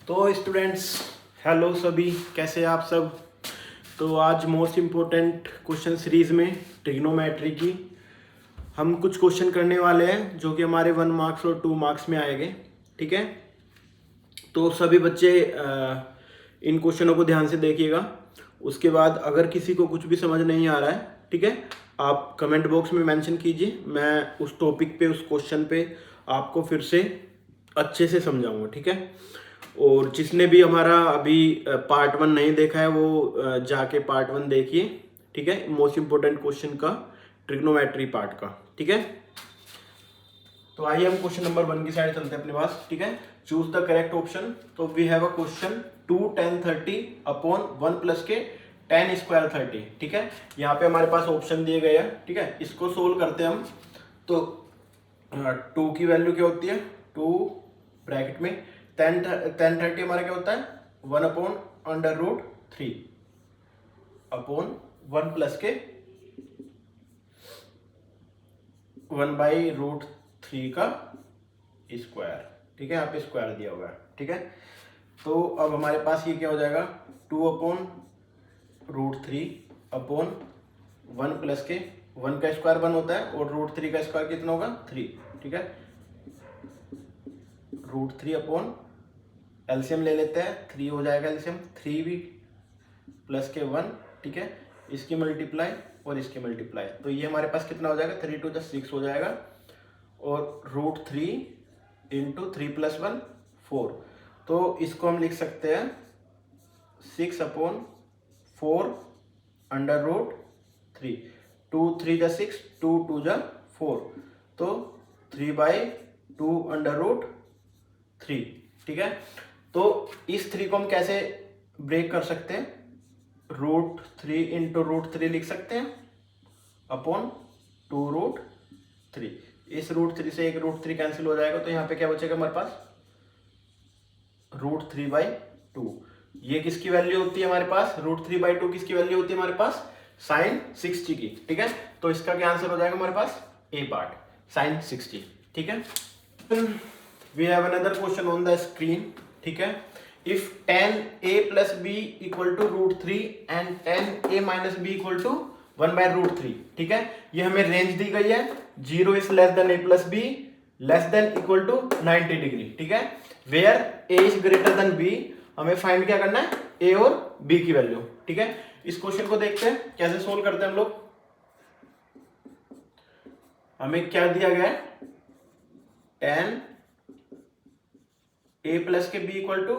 तो students, hello सभी, कैसे हैं आप सब। तो आज मोस्ट इम्पोर्टेंट क्वेश्चन सीरीज में ट्रिग्नोमेट्री की हम कुछ क्वेश्चन करने वाले हैं जो कि हमारे 1 मार्क्स और 2 मार्क्स में आएंगे। ठीक है, तो सभी बच्चे इन क्वेश्चनों को ध्यान से देखिएगा। उसके बाद अगर किसी को कुछ भी समझ नहीं आ रहा है, ठीक है, आप कमेंट बॉक्स में मेंशन कीजिए। मैं उस टॉपिक पे, उस क्वेश्चन पे आपको फिर से अच्छे से समझाऊंगा। ठीक है, और जिसने भी हमारा अभी पार्ट 1 नहीं देखा है वो जाके पार्ट 1 देखिए। ठीक है, मोस्ट इंपोर्टेंट क्वेश्चन का, ट्रिग्नोमेट्री पार्ट का। ठीक है, तो आइए हम क्वेश्चन नंबर 1 की साइड चलते हैं अपने पास। ठीक है, चूज द करेक्ट ऑप्शन। तो we have a question 2 tan 30 upon 1 plus के tan स्क्वायर 30। ठीक है, यहाँ पे हमारे पास ऑप्शन दिए गए हैं। ठीक है, इसको सोल्व करते हैं हम। तो 2 की वैल्यू क्या होती है, 2 ब्रैकेट में tan 30 हमारा क्या होता है 1 upon under root 3 upon 1 plus के 1 बाई रूट 3 का स्क्वायर। ठीक है, यहाँ पे स्क्वायर दिया हुआ है। ठीक है, तो अब हमारे पास ये क्या हो जाएगा 2 अपॉन रूट 3 अपॉन 1 प्लस के 1 का स्क्वायर 1 होता है और रूट 3 का स्क्वायर कितना होगा 3। ठीक है, रूट 3 अपॉन एलसीएम ले लेते हैं, 3 हो जाएगा एलसीएम, 3 भी प्लस के 1। ठीक है, इसकी मल्टीप्लाई और इसकी मल्टीप्लाई, तो ये हमारे पास कितना हो जाएगा 3 2 6 हो जाएगा। और रूट 3 इंटू 3 प्लस 1 4, तो इसको हम लिख सकते हैं 6 अपॉन 4 अंडर रूट 3। 2 3 जा 6, 2 2 जा 4, तो 3 बाई 2 अंडर रूट 3। ठीक है, तो इस 3 को हम कैसे ब्रेक कर सकते हैं, रूट 3 इंटू रूट 3 लिख सकते हैं अपॉन 2 रूट 3। इस रूट 3 से एक रूट 3 कैंसिल हो जाएगा, तो यहाँ पे क्या बचेगा हमारे पास रूट 3 बाई 2। ये किसकी वैल्यू होती है हमारे पास, रूट 3 बाई 2 किसकी वैल्यू होती है हमारे पास साइन 60 की। ठीक है, तो इसका क्या आंसर हो जाएगा हमारे पास ए पार्ट साइन 60। ठीक है, we have another question on the screen. ठीक है, if tan a plus b equal to root 3 and tan a minus b equal to 1 by root 3। ठीक है, ये हमें रेंज दी गई है, 0 is less than a plus b less than equal to 90 degree. ठीक है, where a is greater than b, हमें find क्या करना है a और b की वैल्यू। ठीक है, इस क्वेश्चन को देखते हैं कैसे सोल्व करते हैं हम लोग। हमें क्या दिया गया है tan a प्लस के b इक्वल टू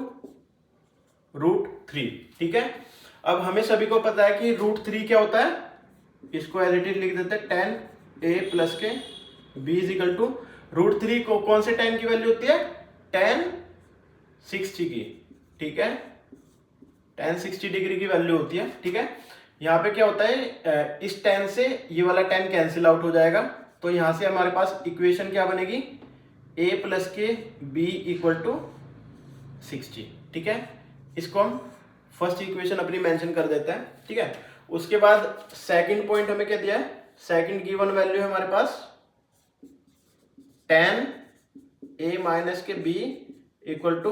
रूट 3। ठीक है, अब हमें सभी को पता है कि रूट 3 क्या होता है, इसको एज इट इज लिख देते हैं tan a प्लस के b is equal to root 3 को कौन से tan की वैल्यू होती है tan 60 की। ठीक है, tan 60 डिग्री की वैल्यू होती है। ठीक है, यहाँ पे क्या होता है इस tan से ये वाला tan कैंसिल आउट हो जाएगा, तो यहां से हमारे पास इक्वेशन क्या बनेगी a प्लस के b इक्वल टू 60। ठीक है, इसको हम फर्स्ट इक्वेशन अपनी मेंशन कर देते हैं। ठीक है, उसके बाद सेकंड पॉइंट हमें क्या दिया है, सेकंड गिवन वैल्यू है हमारे पास tan a माइनस के b equal to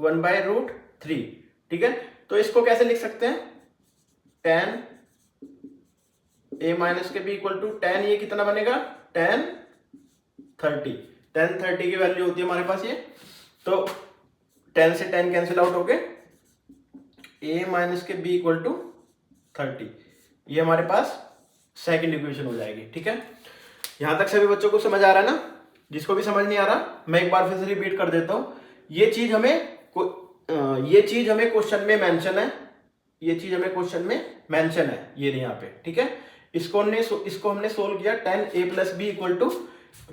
1 by root 3। ठीक है, तो इसको कैसे लिख सकते हैं tan a माइनस के b इक्वल टू tan, ये कितना बनेगा tan 30 की वैल्यू होती है हमारे पास ये, तो 10 से 10 कैंसिल आउट हो गए, a माइनस के b इक्वल टू 30, ये हमारे पास सेकंड इक्वेशन हो जाएगी। ठीक है, यहां तक सभी बच्चों को समझ आ रहा है ना, जिसको भी समझ नहीं आ रहा मैं एक बार फिर से रिपीट कर देता हूं। ये चीज हमें क्वेश्चन में मेंशन है, ये चीज हमें क्वेश्चन में मेंशन है ये यहाँ पे। ठीक है, इसको हमने सोल्व किया tan a plus b equal to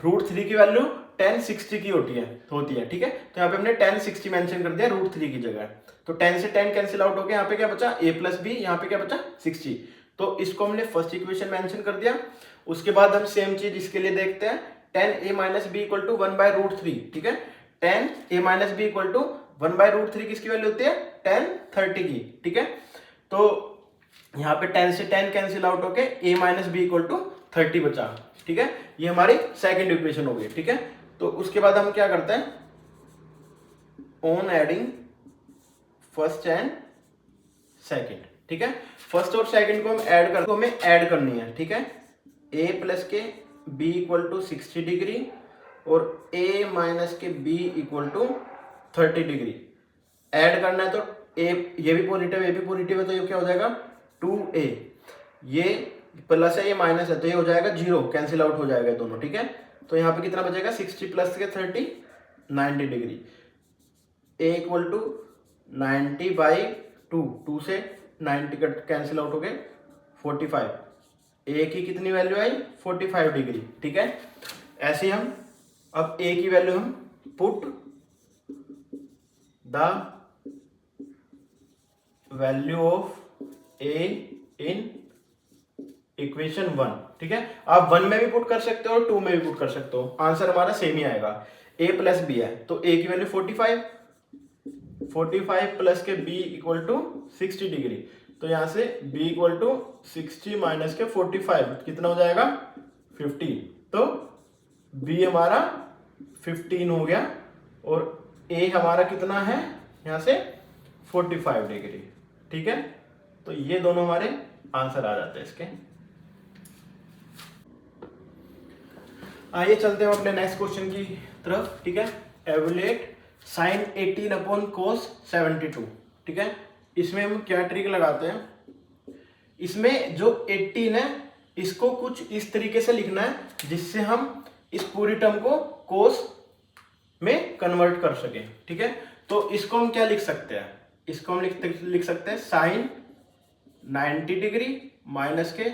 root 3 की वैल्यू tan 60 की होती है। ठीक है, तो यहाँ पे हमने tan 60 मेंशन कर दिया रूट 3 की जगह, तो 10 से 10 कैंसिल आउट हो गया, यहाँ पे क्या बचा a प्लस बी, यहाँ पे क्या बचा 60, तो इसको हमने फर्स्ट इक्वेशन मेंशन कर दिया। उसके बाद हम सेम चीज इसके लिए देखते हैं tan a minus b equal to 1 by root 3। ठीक है, tan a minus b equal to 1 by root 3 किसकी वैल्यू होती है tan 30 की। ठीक है, तो यहाँ पे 10 से 10 कैंसिल आउट होके a minus b equal to 30 बचा। ठीक है, ये हमारी सेकंड इक्वेशन हो गई। ठीक है, तो उसके बाद हम क्या करते हैं on adding first and second, ठीक है। फर्स्ट और सेकंड को हम ऐड कर, हमें ऐड करनी है, ठीक है। a प्लस के b इक्वल टू 60 डिग्री और a माइनस के b equal to 30 degree add करना है। तो a ये भी पॉजिटिव है, तो ये क्या हो जाएगा 2a, ये प्लस है ये माइनस है, तो ये हो जाएगा 0, कैंसिल आउट हो जाएगा दोनों, ठीक है। तो यहाँ पे कितना बचेगा 60 प्लस के 30 90 degree, a equal to 90 by 2 से 90 कट कैंसिल आउट हो गए 45, a की कितनी वैल्यू आई 45 डिग्री, ठीक है। ऐसे हम अब a की वैल्यू हम put the value of a in equation 1, ठीक है। आप 1 में भी पुट कर सकते हो और 2 में भी पुट कर सकते हो, आंसर हमारा सेम ही आएगा। a प्लस बी है तो a की वैल्यू 45 प्लस के b इक्वल टू 60 डिग्री, तो यहां से b इक्वल टू 60 माइनस के 45 कितना हो जाएगा 15, तो b हमारा 15 हो गया और a हमारा कितना है यहां से 45 डिग्री, ठीक है। तो ये दोनों हमारे आंसर आ जाते हैं इसके। आइए चलते हैं अपने नेक्स्ट क्वेश्चन की तरफ, ठीक है। एवुलेट साइन 18 अपॉन कोस 72, ठीक है। इसमें हम क्या ट्रिक लगाते हैं, इसमें जो 18 है इसको कुछ इस तरीके से लिखना है जिससे हम इस पूरी टर्म को कोस में कन्वर्ट कर सके, ठीक है। तो इसको हम क्या लिख सकते हैं, इसको हम लिख सकते हैं साइन 90 डिग्री माइनस के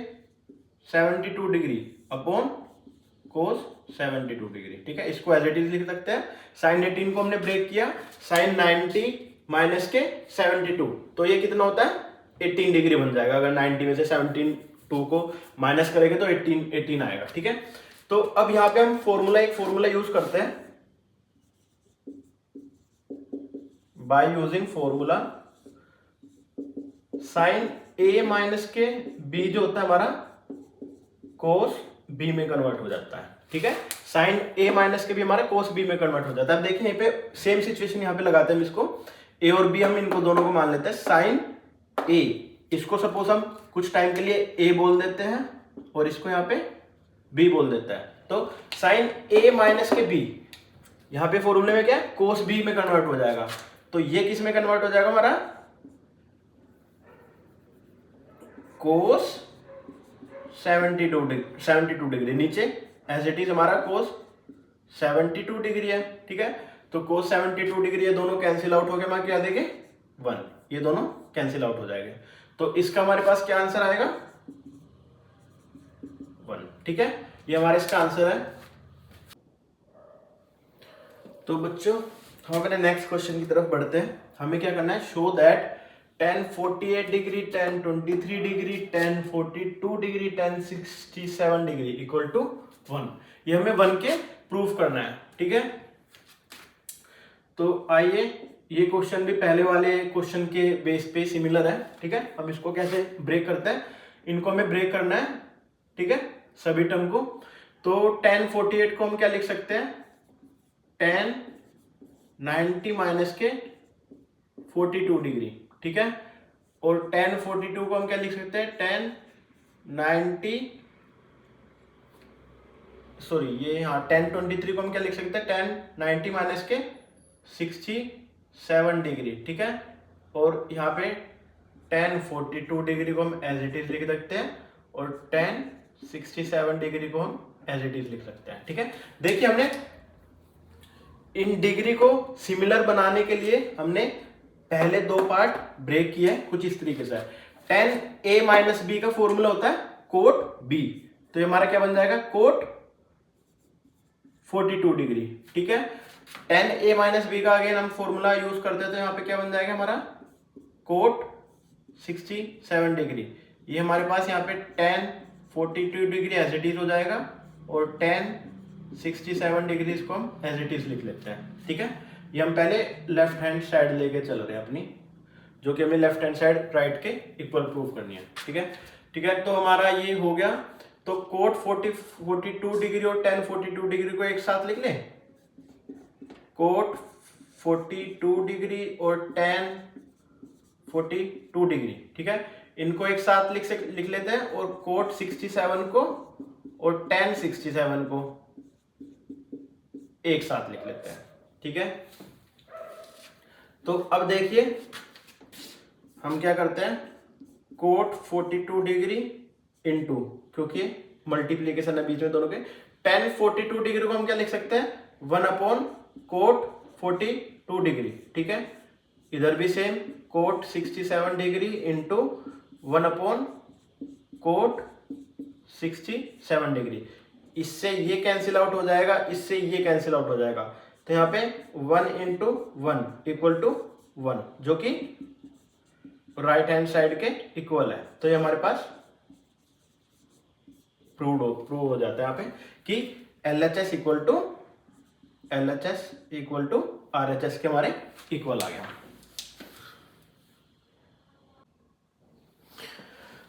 72 डिग्री अपॉन कोस 72 डिग्री, ठीक है। इसको एज इट इज लिख सकते हैं। साइन 18 को हमने ब्रेक किया, साइन 90 माइनस के 72, तो ये कितना होता है 18 डिग्री बन जाएगा। अगर 90 में से 72 को माइनस करेंगे तो 18 आएगा, ठीक है। तो अब यहाँ पे हम एक फॉर्मूला यूज करते हैं, by using formula sine a minus के b जो होता है हमारा कोस b में कन्वर्ट हो जाता है, ठीक है। साइन a माइनस के भी हमारा कोस b में कन्वर्ट हो जाता है। अब देखिए यहाँ पे सेम सिचुएशन यहाँ पे लगाते हैं हम इसको, a और b हम इनको दोनों को मान लेते हैं साइन a, इसको सपोज हम कुछ टाइम के लिए a बोल देते हैं और इसको यहाँ पे b बोल देता है। तो साइन a माइनस के b यहाँ पे फॉर्मूले में क्या है कोस b में कन्वर्ट हो जाएगा, तो ये किस में कन्वर्ट हो जाएगा हमारा कोस 72 डिग्री, नीचे एज इट इज हमारा कोस 72 डिग्री है, ठीक है। तो कोस 72 डिग्री ये दोनों कैंसिल आउट हो गए, हमारे क्या देंगे 1, ये दोनों कैंसिल आउट हो जाएंगे। तो इसका हमारे पास क्या आंसर आएगा 1, ठीक है। ये हमारे इसका आंसर है। तो बच्चों हम अपने नेक्स्ट क्वेश्चन की तरफ बढ़ते हैं। हमें क्या करना है, show that tan 48 degree, tan 23 degree, tan 42 degree, tan 67 degree equal to 1, ये हमें 1 के प्रूफ करना है, ठीक है। तो आइए, ये क्वेश्चन भी पहले वाले क्वेश्चन के बेस पे सिमिलर है, ठीक है। हम इसको कैसे ब्रेक करते हैं, इनको हमें ब्रेक करना है, ठीक है, सभी टर्म को। तो tan 48 को हम क्या लिख सकते हैं, tan 90 माइनस के 42 डिग्री, ठीक है। और tan 42 को हम क्या लिख सकते हैं, tan 90 सॉरी ये हाँ tan 23 को हम क्या लिख सकते हैं, tan 90 माइनस के 67 डिग्री, ठीक है। और यहाँ पे tan 42 डिग्री को हम एज इट इज लिख सकते हैं और tan 67 डिग्री को हम एज इट इज लिख सकते हैं, ठीक है। देखिए हमने इन डिग्री को सिमिलर बनाने के लिए हमने पहले 2 पार्ट ब्रेक किए कुछ इस तरीके से। tan a माइनस बी का फॉर्मूला होता है कोट b, तो ये हमारा क्या बन जाएगा कोट 42 डिग्री, ठीक है। tan a माइनस बी का अगेन हम फॉर्मूला यूज करते हैं, तो यहाँ पे क्या बन जाएगा हमारा कोट 67 डिग्री। ये हमारे पास यहाँ पे tan 42 degree as it is हो जाएगा और tan 67 डिग्री इसको हम एज इट इज लिख लेते हैं, ठीक है। ये हम पहले लेफ्ट हैंड साइड लेके चल रहे हैं अपनी, जो कि हमें लेफ्ट हैंड साइड राइट के इक्वल प्रूव करनी है, ठीक है, ठीक है। तो हमारा ये हो गया। तो कोट 42 डिग्री और tan 42 डिग्री को एक साथ लिख लें, कोट 42 डिग्री और tan 42 डिग्री, ठीक है। इनको एक साथ लिख लेते हैं और कोट 67 को और tan 67 को एक साथ लिख लेते हैं, ठीक है। तो अब देखिए हम क्या करते हैं, कोट 42 डिग्री इंटू, क्योंकि मल्टीप्लीकेशन है बीच में दोनों के, tan 42 डिग्री को हम क्या लिख सकते हैं, 1 अपॉन कोट 42 डिग्री, ठीक है। इधर भी same, cot 67 degree into 1 upon cot 67 degree. इससे ये कैंसिल आउट हो जाएगा, इससे ये कैंसिल आउट हो जाएगा, तो यहाँ पे 1 इंटू 1 इक्वल टू 1, जो कि राइट हैंड साइड के इक्वल है। तो ये हमारे पास प्रूव हो जाता है यहाँ पे कि LHS इक्वल टू RHS के हमारे इक्वल आ गया।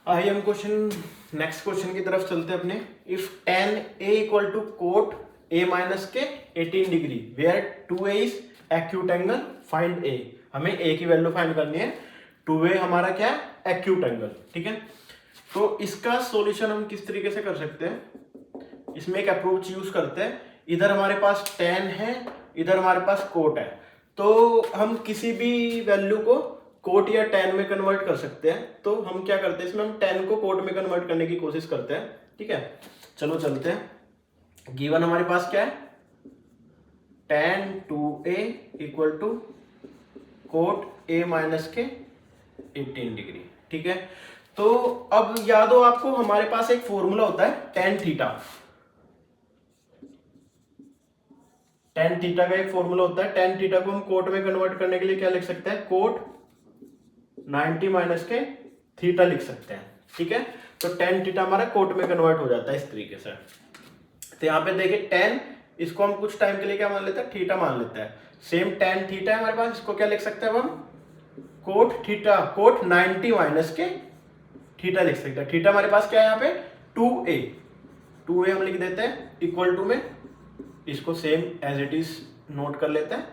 आइए हम नेक्स्ट क्वेश्चन की तरफ चलते हैं अपने। If tan A equal to cot A minus के 18 degree where 2A is acute angle, find A। हमें A की वैल्यू फाइंड करनी है, 2A हमारा क्या है, एक्यूट एंगल, ठीक है। तो इसका सॉल्यूशन हम किस तरीके से कर सकते हैं, इसमें एक अप्रोच यूज करते हैं। इधर हमारे पास tan है, इधर हमारे पास कोट है, तो हम किसी भी वैल्यू को कोट या tan में कन्वर्ट कर सकते हैं। तो हम क्या करते हैं, इसमें हम tan को कोट में कन्वर्ट करने की कोशिश करते हैं, ठीक है। चलो चलते हैं। गिवन हमारे पास क्या है, tan 2A equal to cot A minus के 18 डिग्री, ठीक है। तो अब याद हो आपको, हमारे पास एक फॉर्मूला होता है tan थीटा। tan थीटा का एक फॉर्मूला होता है, tan थीटा को हम कोट में कन्वर्ट करने के लिए क्या लिख सकते हैं, कोट 90 माइनस के थीटा लिख सकते हैं, ठीक है। तो tan थीटा हमारा कोट में कन्वर्ट हो जाता है इस तरीके से। तो यहाँ पे देखिए tan, इसको हम कुछ टाइम के लिए क्या मान लेते हैं, थीटा मान लेते हैं। सेम tan थीटा है हमारे पास, इसको क्या लिख सकते हैं हम, कोट थीटा, कोट 90 माइनस के थीटा लिख सकते हैं। थीटा हमारे पास क्या है यहाँ पे, 2A हम लिख देते हैं इक्वल टू में, इसको same as it is note कर लेते हैं,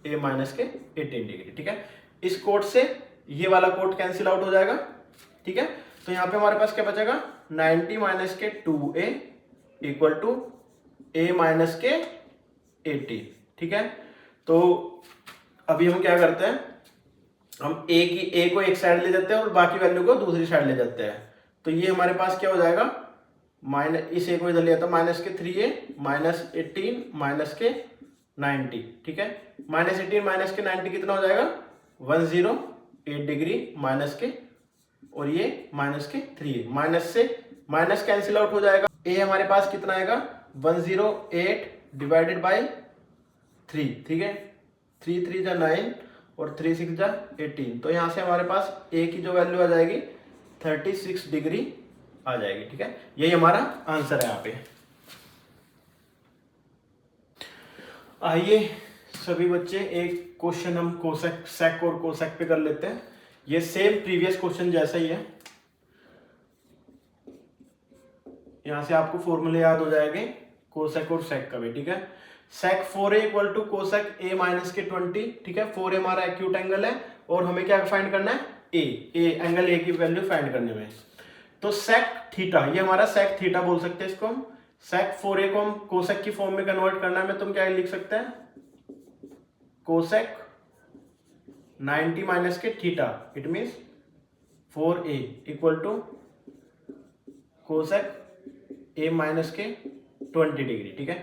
A माइनस के 18 डिग्री, ठीक है। इस कोट से ये वाला कोट कैंसिल आउट हो जाएगा, ठीक है। तो यहाँ पे हमारे पास क्या बचेगा, 90 माइनस के 2A equal to A minus के 80, ठीक है। तो अभी हम क्या करते हैं, हम A को एक साइड ले जाते हैं और बाकी वैल्यू को दूसरी साइड ले जाते हैं। तो ये हमारे पास क्या हो जाएगा, माइनस, इस A को इधर ले जाता हूं, माइनस के 3A माइनस 18 माइनस के 90, ठीक है। माइनस 18 माइनस के 90 कितना हो जाएगा, 108 डिग्री माइनस के, और ये माइनस के 3A, माइनस से माइनस कैंसिल आउट हो जाएगा। A हमारे पास कितना आएगा, 108 डिवाइडेड बाई 3, ठीक है। 3 3 जा 9 और 3 6 जा 18, तो यहाँ से हमारे पास A की जो वैल्यू आ जाएगी 36 डिग्री आ जाएगी, ठीक है। यही हमारा आंसर है यहाँ पे। आइए सभी बच्चे एक क्वेश्चन हम कोसेक, सेक और कोसेक पे कर लेते हैं। ये सेम प्रीवियस क्वेश्चन जैसा ही है, यहां से आपको फॉर्मूले याद हो जाएंगे कोसेक और सेक का भी, ठीक है। Sec 4A equal to cosec A minus के 20, ठीक है। 4A हमारा एक्यूट एंगल है और हमें क्या फाइंड करना है, A एंगल A की वैल्यू फाइंड करने में। तो सेक थीटा, ये हमारा सेक थीटा बोल सकते हैं इसको हम। सेक 4A को हम कोसेक की फॉर्म में कन्वर्ट करना है, तुम क्या लिख सकते हैं, कोसेक 90 माइनस के theta, it means 4A equal to cosec A minus के 20 डिग्री, ठीक है।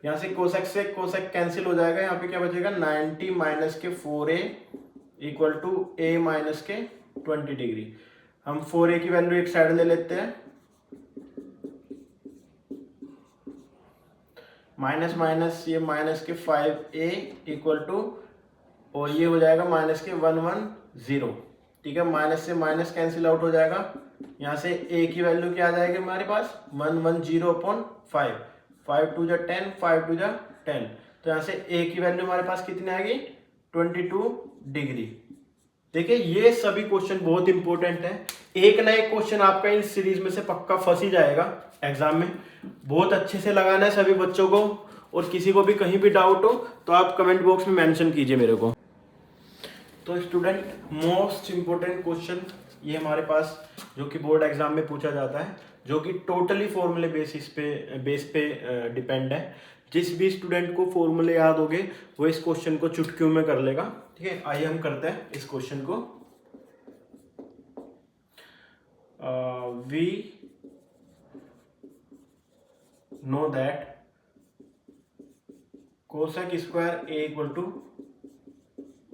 यहां से कोसेक कैंसिल हो जाएगा, यहाँ पे क्या बचेगा, 90 माइनस के 4A equal to A minus के 20 डिग्री। हम 4A की वैल्यू एक साइड ले लेते हैं, माइनस माइनस ये माइनस के 5A इक्वल टू, और ये हो जाएगा माइनस के 110, ठीक है। माइनस से माइनस कैंसिल आउट हो जाएगा, यहाँ से A की वैल्यू क्या आ जाएगी हमारे पास, 110 अपॉन 5, 5 2 जा 10, 5 2 जा 10, तो यहाँ से A की वैल्यू हमारे पास कितनी आएगी, 22 डिग्री। देखिए ये सभी क्वेश्चन बहुत इंपॉर्टेंट है, एक ना एक क्वेश्चन आपका इन सीरीज में से पक्का फंस ही जाएगा एग्जाम में। बहुत अच्छे से लगाना है सभी बच्चों को, और किसी को भी कहीं भी डाउट हो तो आप कमेंट बॉक्स में मेंशन कीजिए मेरे को। तो स्टूडेंट मोस्ट इम्पोर्टेंट क्वेश्चन ये हमारे पास जो कि बोर्ड एग्जाम में पूछा जाता है, जो कि टोटली फॉर्मूले बेस पे डिपेंड है। जिस भी स्टूडेंट को फॉर्मूले याद होंगे वो इस क्वेश्चन को चुटकियों में कर लेगा। ठीक है, आइए हम करते हैं इस क्वेश्चन को। We know that cosec square A equal to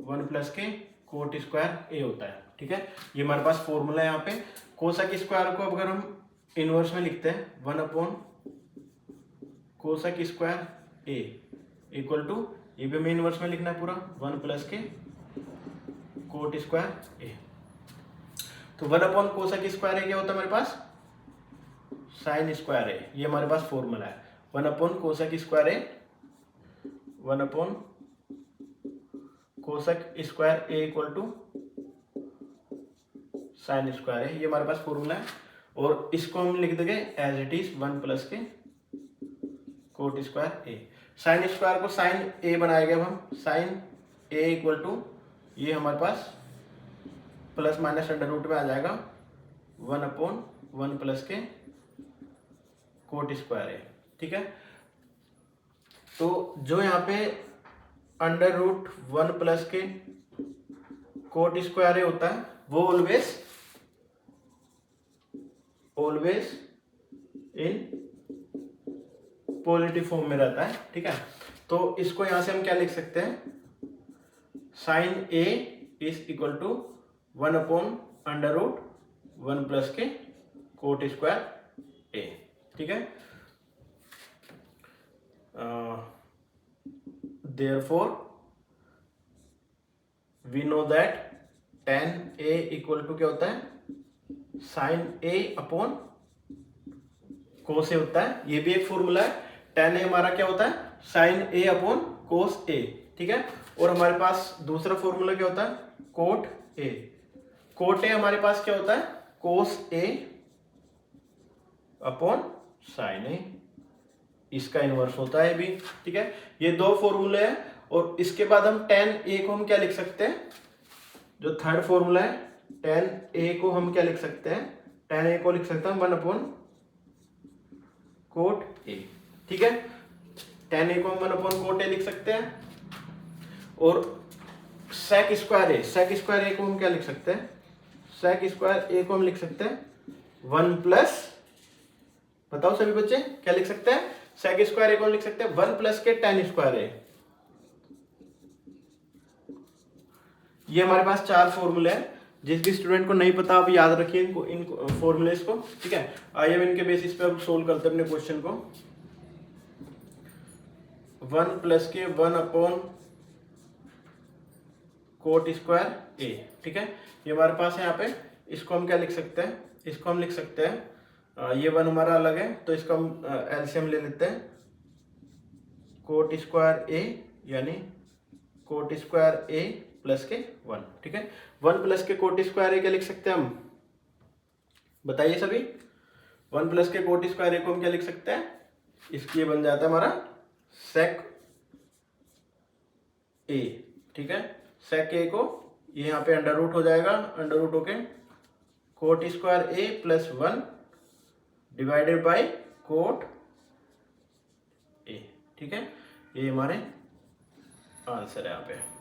1 plus के कोट स्क्वायर ए होता है। ठीक है, ये हमारे पास फॉर्मूला है। यहाँ पे कोसेक स्क्वायर को अगर हम इनवर्स में लिखते हैं 1 upon cosec square A equal to, ये भी हमें इनवर्स में लिखना है पूरा, 1 प्लस के कोट स्क्वायर ए। तो 1 अपॉन कोसेक स्क्वायर ए क्या होता है हमारे पास, साइन स्क्वायर ए। ये हमारे पास फॉर्मूला है 1 upon cosec square A, 1 upon cosec square A equal to sine square है। ये हमारे पास फॉर्मूला है और इसको हम लिख देंगे एज इट इज 1 प्लस के कोट स्क्वायर ए। साइन स्क्वायर को साइन ए बनाएंगे अब हम, साइन ए इक्वल टू, ये हमारे पास प्लस माइनस अंडर रूट में आ जाएगा 1 अपॉन 1 प्लस के कोट स्क्वायर ए। ठीक है, तो जो यहाँ पे अंडर रूट 1 प्लस के कोट स्क्वायर ए होता है वो ऑलवेज इन पॉजिटिव फॉर्म में रहता है। ठीक है, तो इसको यहां से हम क्या लिख सकते हैं, sine A is equal to 1 upon under root 1 plus के कोट स्क्वायर ए। ठीक है, therefore we know that tan A equal to क्या होता है, साइन ए अपॉन कोस ए होता है। ये भी एक फॉर्मूला है। tan ए हमारा क्या होता है, साइन ए अपॉन कोस ए। ठीक है, और हमारे पास दूसरा फॉर्मूला क्या होता है, कोट ए। कोट ए हमारे पास क्या होता है, कोस ए अपॉन साइन ए, इसका इनवर्स होता है भी। ठीक है, ये दो फॉर्मूले हैं और इसके बाद हम tan ए को हम क्या लिख सकते हैं, जो थर्ड फॉर्मूला है tan ए को हम क्या लिख सकते हैं, tan ए को लिख सकते हैं 1 अपॉन कोट ए। ठीक है, tan ए को हम 1 अपॉन कोट ए लिख सकते हैं और सेक स्क्वायर ए को हम क्या लिख सकते हैं, सेक स्क्वायर ए को हम लिख सकते हैं 1 प्लस, बताओ सभी बच्चे क्या लिख सकते हैं, सेक स्क्वायर ए को हम लिख सकते हैं 1 प्लस के tan स्क्वायर ए। ये हमारे पास 4 फॉर्मूले हैं। जिस भी स्टूडेंट को नहीं पता आप याद रखिए इन फॉर्मूलेस को। ठीक है, आइए इनके बेसिस पे हम सोल्व करते हैं अपने क्वेश्चन को। 1 प्लस के 1 अपॉन कोट स्क्वायर ए। ठीक है, ये हमारे पास है यहाँ पे, इसको हम क्या लिख सकते हैं, इसको हम लिख सकते हैं, ये 1 हमारा अलग है तो इसका हम एलसीएम ले लेते हैं, कोट स्क्वायर ए यानी कोट स्क्वायर ए प्लस के 1। ठीक है, 1 प्लस के कोट स्क्वायर ए क्या लिख सकते हैं हम, बताइए सभी, 1 प्लस के कोट स्क्वायर ए को हम क्या लिख सकते हैं, इसकी बन जाता है हमारा सेक ए। ठीक है, सेक ए को ये यहाँ पे अंडर रूट हो जाएगा, अंडर रूट होके coat square A plus 1 divided by cot A. ठीक है, ये हमारे आंसर है यहाँ पे।